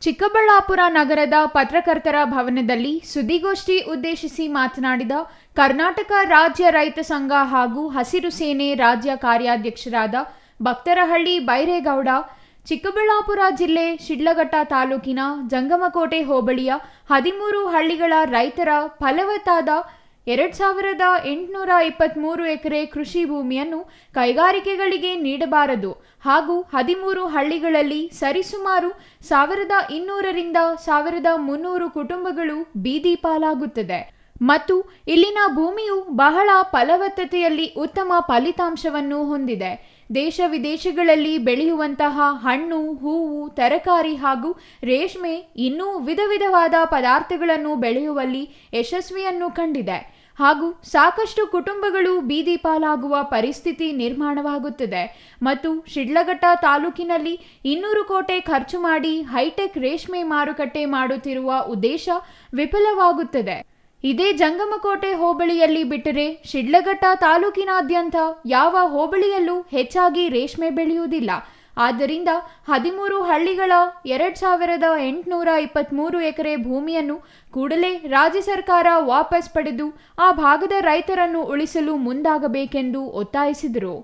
ಚಿಕ್ಕಬಳ್ಳಾಪುರ ನಗರದ ಪತ್ರಕರ್ತರ ಭವನದಲ್ಲಿ ಸುದ್ದಿಗೋಷ್ಠಿ ಉದ್ದೇಶಿಸಿ ಮಾತನಾಡಿದ ಕರ್ನಾಟಕ ರಾಜ್ಯ ರೈತ ಸಂಘ ಹಾಗೂ ಹಸಿರು ಸೇನೆ ರಾಜ್ಯ ಕಾರ್ಯಾಧ್ಯಕ್ಷರಾದ ಭಕ್ತರಹಳ್ಳಿ ಬೈರೇಗೌಡ, ಚಿಕ್ಕಬಳ್ಳಾಪುರ ಜಿಲ್ಲೆ ಶಿಡ್ಲಘಟ್ಟ ತಾಲೂಕಿನ ಜಂಗಮಕೋಟೆ ಹೋಬಳಿಯ 13 ಹಳ್ಳಿಗಳ ರೈತರ ಫಲವತ್ತಾದ 2823 ಎಕರೆ ಕೃಷಿ ಭೂಮಿಯನ್ನು ಕೈಗಾರಿಕೆಗಳಿಗೆ ನೀಡಬಾರದು ಹಾಗೂ 13 ಹಳ್ಳಿಗಳಲ್ಲಿ ಸರಿಸುಮಾರು 1200 ರಿಂದ 1300 ಕುಟುಂಬಗಳು ಬೀದಿ ಪಾಲಾಗುತ್ತದೆ ಮತ್ತು ಇಲ್ಲಿನ ಭೂಮಿಯು ಬಹಳ ಫಲವತ್ತತೆಯಲ್ಲಿ ಉತ್ತಮ ಫಲಿತಾಂಶವನ್ನು ಹೊಂದಿದೆ. ದೇಶ ವಿದೇಶಗಳಲ್ಲಿ ಬೆಳೆಯುವಂತಹ ಹಣ್ಣು, ಹೂವು, ತರಕಾರಿ ಹಾಗೂ ರೇಷ್ಮೆ ಇನ್ನೂ ವಿಧವಾದ ಪದಾರ್ಥಗಳನ್ನು ಬೆಳೆಯುವಲ್ಲಿ ಯಶಸ್ವಿಯನ್ನು ಕಂಡಿದೆ ಹಾಗೂ ಸಾಕಷ್ಟು ಕುಟುಂಬಗಳು ಬೀದಿ ಪಾಲಾಗುವ ಪರಿಸ್ಥಿತಿ ನಿರ್ಮಾಣವಾಗುತ್ತದೆ ಮತ್ತು ಶಿಡ್ಲಘಟ್ಟ ತಾಲೂಕಿನಲ್ಲಿ 200 ಕೋಟಿ ಖರ್ಚು ಮಾಡಿ ಹೈಟೆಕ್ ರೇಷ್ಮೆ ಮಾರುಕಟ್ಟೆ ಮಾಡುತ್ತಿರುವ ಉದ್ದೇಶ ವಿಫಲವಾಗುತ್ತದೆ. ಇದೇ ಜಂಗಮಕೋಟೆ ಹೋಬಳಿಯಲ್ಲಿ ಬಿಟ್ಟರೆ ಶಿಡ್ಲಘಟ್ಟ ತಾಲೂಕಿನಾದ್ಯಂತ ಯಾವ ಹೋಬಳಿಯಲ್ಲೂ ಹೆಚ್ಚಾಗಿ ರೇಷ್ಮೆ ಬೆಳೆಯುವುದಿಲ್ಲ. ಆದ್ದರಿಂದ 13 ಹಳ್ಳಿಗಳ 2823 ಎಕರೆ ಭೂಮಿಯನ್ನು ಕೂಡಲೇ ರಾಜ್ಯ ಸರ್ಕಾರ ವಾಪಸ್ ಪಡೆದು ಆ ಭಾಗದ ರೈತರನ್ನು ಉಳಿಸಲು ಮುಂದಾಗಬೇಕೆಂದು ಒತ್ತಾಯಿಸಿದರು.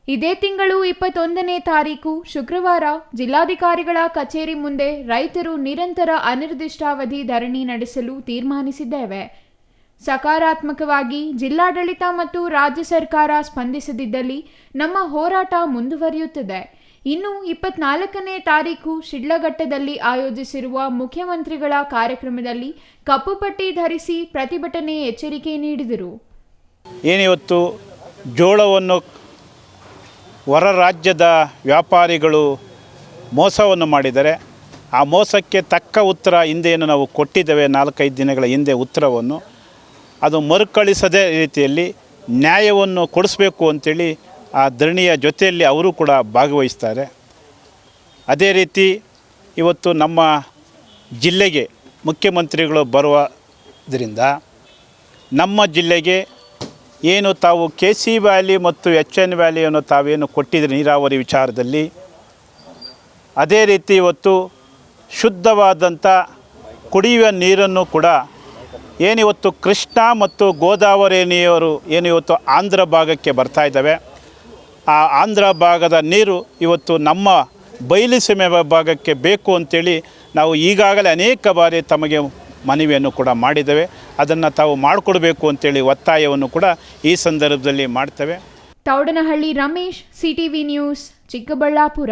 ಇದೇ ತಿಂಗಳು 21ನೇ ತಾರೀಕು ಶುಕ್ರವಾರ ಜಿಲ್ಲಾಧಿಕಾರಿಗಳ ಕಚೇರಿ ಮುಂದೆ ರೈತರು ನಿರಂತರ ಅನಿರ್ದಿಷ್ಟಾವಧಿ ಧರಣಿ ನಡೆಸಲು ತೀರ್ಮಾನಿಸಿದ್ದೇವೆ. ಸಕಾರಾತ್ಮಕವಾಗಿ ಜಿಲ್ಲಾಡಳಿತ ಮತ್ತು ರಾಜ್ಯ ಸರ್ಕಾರ ಸ್ಪಂದಿಸದಿದ್ದಲ್ಲಿ ನಮ್ಮ ಹೋರಾಟ ಮುಂದುವರಿಯುತ್ತದೆ. ಇನ್ನು 24ನೇ ತಾರೀಕು ಶಿಡ್ಲಘಟ್ಟದಲ್ಲಿ ಆಯೋಜಿಸಿರುವ ಮುಖ್ಯಮಂತ್ರಿಗಳ ಕಾರ್ಯಕ್ರಮದಲ್ಲಿ ಕಪ್ಪು ಪಟ್ಟಿ ಧರಿಸಿ ಪ್ರತಿಭಟನೆ ಎಚ್ಚರಿಕೆ ನೀಡಿದರು. ಏನಿವತ್ತು ಜೋಳವನ್ನು ಹೊರ ರಾಜ್ಯದ ವ್ಯಾಪಾರಿಗಳು ಮೋಸವನ್ನು ಮಾಡಿದರೆ ಆ ಮೋಸಕ್ಕೆ ತಕ್ಕ ಉತ್ತರ ಹಿಂದೆಯನ್ನು ನಾವು ಕೊಟ್ಟಿದ್ದೇವೆ. 4-5 ದಿನಗಳ ಹಿಂದೆ ಉತ್ತರವನ್ನು ಅದು ಮರುಕಳಿಸದೇ ರೀತಿಯಲ್ಲಿ ನ್ಯಾಯವನ್ನು ಕೊಡಿಸಬೇಕು ಅಂತೇಳಿ ಆ ಧರಣಿಯ ಜೊತೆಯಲ್ಲಿ ಅವರು ಕೂಡ ಭಾಗವಹಿಸ್ತಾರೆ. ಅದೇ ರೀತಿ ಇವತ್ತು ನಮ್ಮ ಜಿಲ್ಲೆಗೆ ಮುಖ್ಯಮಂತ್ರಿಗಳು ಬರುವುದರಿಂದ ನಮ್ಮ ಜಿಲ್ಲೆಗೆ ಏನು ತಾವು KC ವ್ಯಾಲಿ ಮತ್ತು HN ವ್ಯಾಲಿಯನ್ನು ತಾವೇನು ಕೊಟ್ಟಿದ್ದೀರಿ ನೀರಾವರಿ ವಿಚಾರದಲ್ಲಿ, ಅದೇ ರೀತಿ ಇವತ್ತು ಶುದ್ಧವಾದಂಥ ಕುಡಿಯುವ ನೀರನ್ನು ಕೂಡ ಏನಿವತ್ತು ಕೃಷ್ಣ ಮತ್ತು ಗೋದಾವರಿ ನೀರು ಏನು ಇವತ್ತು ಆಂಧ್ರ ಭಾಗಕ್ಕೆ ಬರ್ತಾ ಇದ್ದಾವೆ, ಆ ಆಂಧ್ರ ಭಾಗದ ನೀರು ಇವತ್ತು ನಮ್ಮ ಬಯಲುಸೀಮೆ ಭಾಗಕ್ಕೆ ಬೇಕು ಅಂತೇಳಿ ನಾವು ಈಗಾಗಲೇ ಅನೇಕ ಬಾರಿ ತಮಗೆ ಮನವಿಯನ್ನು ಕೂಡ ಮಾಡಿದ್ದೇವೆ. ಅದನ್ನು ತಾವು ಮಾಡಿಕೊಡ್ಬೇಕು ಅಂತೇಳಿ ಒತ್ತಾಯವನ್ನು ಕೂಡ ಈ ಸಂದರ್ಭದಲ್ಲಿ ಮಾಡ್ತೇವೆ. Thoudanahalli Ramesh, CTV news, Chikkaballapur.